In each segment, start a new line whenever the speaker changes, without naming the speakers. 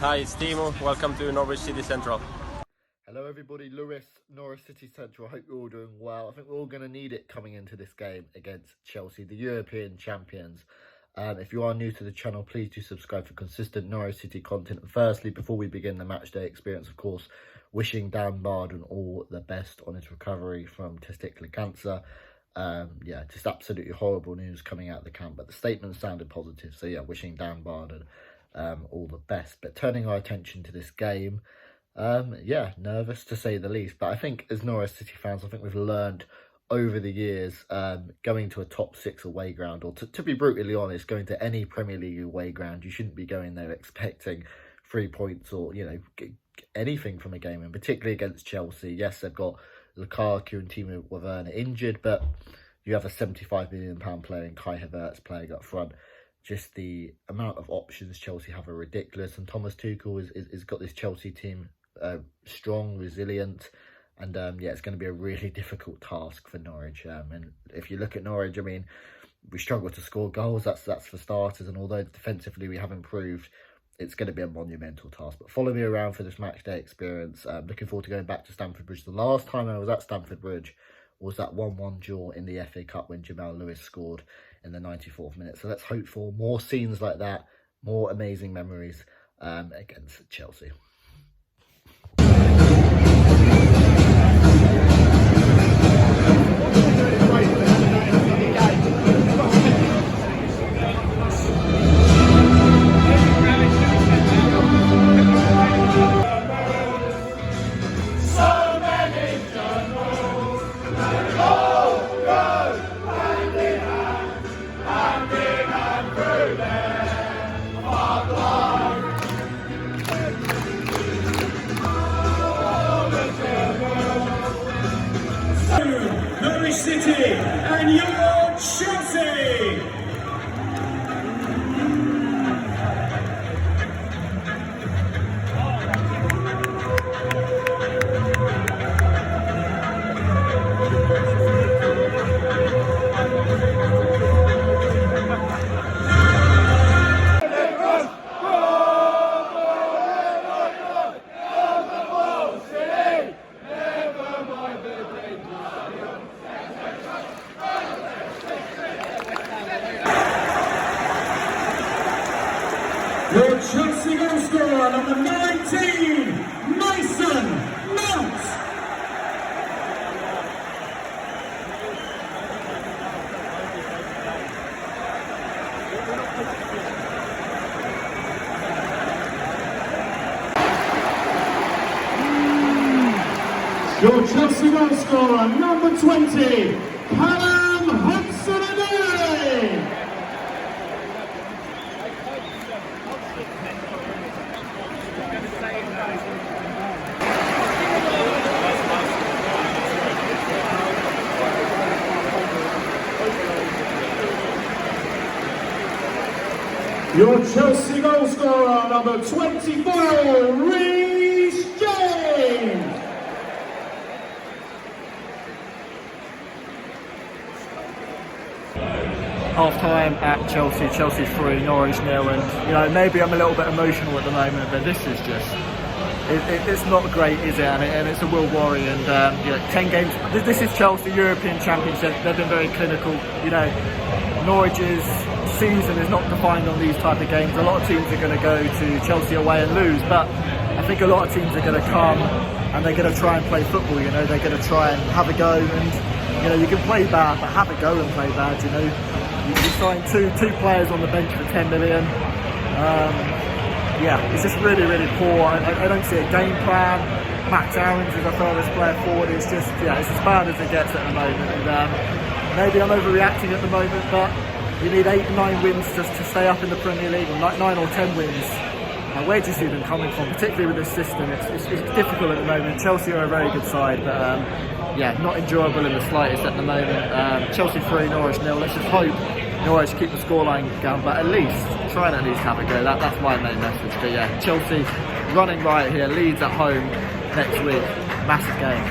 Hi, it's Timo. Welcome to Norwich City Central.
Hello everybody, Lewis, Norwich City Central. I hope you're all doing well. I think we're all going to need it coming into this game against Chelsea, the European champions. If you are new to the channel, please do subscribe for consistent Norwich City content. And firstly, before we begin the matchday experience, of course, wishing Dan Barden all the best on his recovery from testicular cancer. Just absolutely horrible news coming out of the camp, but the statement sounded positive. So yeah, wishing Dan Barden all the best. But turning our attention to this game, nervous to say the least. But I think as Norwich City fans, I think we've learned over the years, going to a top 6 away ground, or to be brutally honest, going to any Premier League away ground, you shouldn't be going there expecting 3 points or, anything from a game, and particularly against Chelsea. Yes, they've got Lukaku and Timo Werner injured, but you have a £75 million player in Kai Havertz playing up front. Just the amount of options Chelsea have are ridiculous, and Thomas Tuchel is got this Chelsea team strong, resilient, and it's going to be a really difficult task for Norwich. And if you look at Norwich, I mean, we struggle to score goals. That's for starters. And although defensively we have improved, it's going to be a monumental task. But follow me around for this match day experience. Looking forward to going back to Stamford Bridge. The last time I was at Stamford Bridge was that 1-1 draw in the FA Cup when Jamal Lewis scored in the 94th minute. So let's hope for more scenes like that, more amazing memories against Chelsea.
Norwich City and your Chelsea! Your Chelsea goal scorer, number 19, Mason Mount. Your Chelsea goal scorer, number 20, Callum Hudson-Odoi. Your Chelsea goal scorer, number 24, Reece James.
Half time at Chelsea 3, Norwich 0, and maybe I'm a little bit emotional at the moment, but this is just it's not great, is it? And it's a Will worry, and 10 games. This is Chelsea, European champions. They've been very clinical. Norwich's season is not defined on these type of games. A lot of teams are going to go to Chelsea away and lose, but I think a lot of teams are going to come and they're going to try and play football. They're going to try and have a go, and you can play bad, but have a go and play bad. You signed two players on the bench for 10 million. It's just really, really poor. I don't see a game plan. Matt Owens is our furthest player forward. It's just, it's as bad as it gets at the moment. And maybe I'm overreacting at the moment, but you need 8 or 9 wins just to stay up in the Premier League, or 9 or 10 wins. Where do you see them coming from, particularly with this system? It's difficult at the moment. Chelsea are a very good side, but not enjoyable in the slightest at the moment. Chelsea 3, Norwich 0. Let's just hope Norwich keep the scoreline down, but at least try and at least have a go. That's my main message. But Chelsea running right here. Leeds at home next week. Massive game.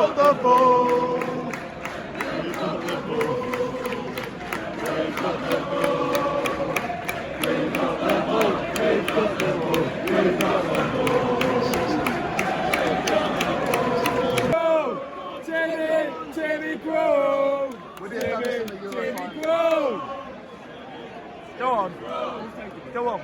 got the ball. We've got the ball. We've got the ball. We've got the ball. We've got the ball. We've got the ball. Timmy Grove! Timmy Grove! Go on. Go on.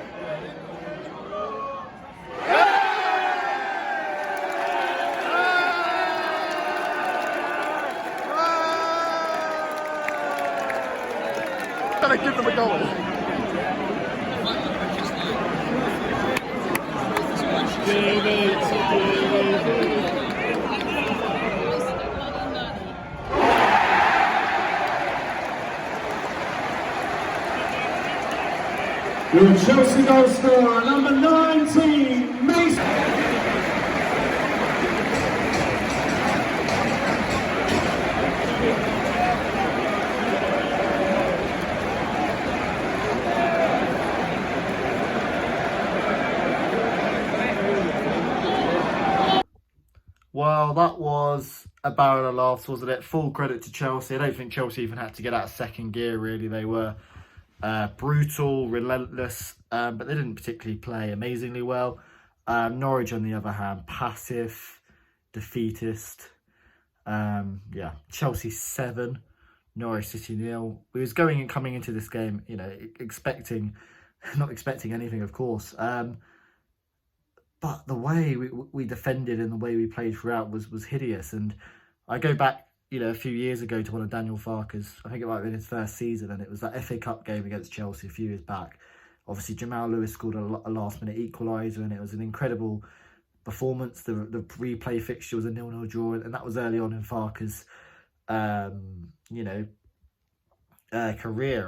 Gotta give them a goal.
Your Chelsea goal scorer, number 19, Mason.
Well, that was a barrel of laughs, wasn't it? Full credit to Chelsea. I don't think Chelsea even had to get out of second gear, really. They were brutal, relentless, but they didn't particularly play amazingly well. Norwich, on the other hand, passive, defeatist. Yeah, Chelsea 7, Norwich City 0. We was coming into this game, you know, not expecting anything, of course. But the way we defended and the way we played throughout was hideous. And I go back, you know, a few years ago to one of Daniel Farke's, I think it might have been his first season, and it was that FA Cup game against Chelsea a few years back. Obviously, Jamal Lewis scored a last-minute equaliser, and it was an incredible performance. The replay fixture was a 0-0 draw, and that was early on in Farke's, career.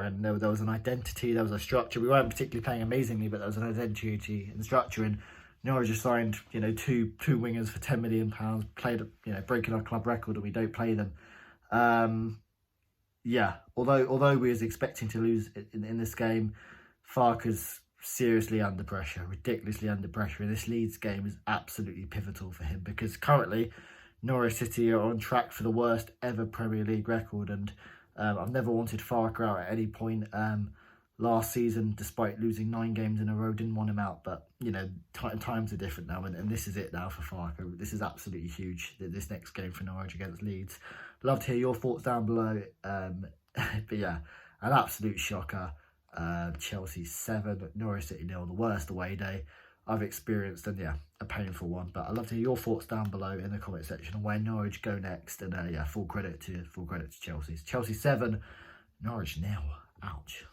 And there was an identity, there was a structure. We weren't particularly playing amazingly, but there was an identity and structure. And Norwich just signed, you know, two wingers for £10 million, played, you know, breaking our club record, and we don't play them. Yeah, although we was expecting to lose in this game, Farke's seriously under pressure, ridiculously under pressure. And this Leeds game is absolutely pivotal for him, because currently Norwich City are on track for the worst ever Premier League record. And I've never wanted Farke out at any point. Last season, despite losing 9 games in a row, didn't want him out. But, you know, times are different now, and this is it now for Farke. This is absolutely huge, this next game for Norwich against Leeds. Love to hear your thoughts down below. But yeah, an absolute shocker. Chelsea 7, Norwich City 0, the worst away day I've experienced, and yeah, a painful one. But I'd love to hear your thoughts down below in the comment section on where Norwich go next. And yeah, full credit to Chelsea. Chelsea 7, Norwich 0. Ouch.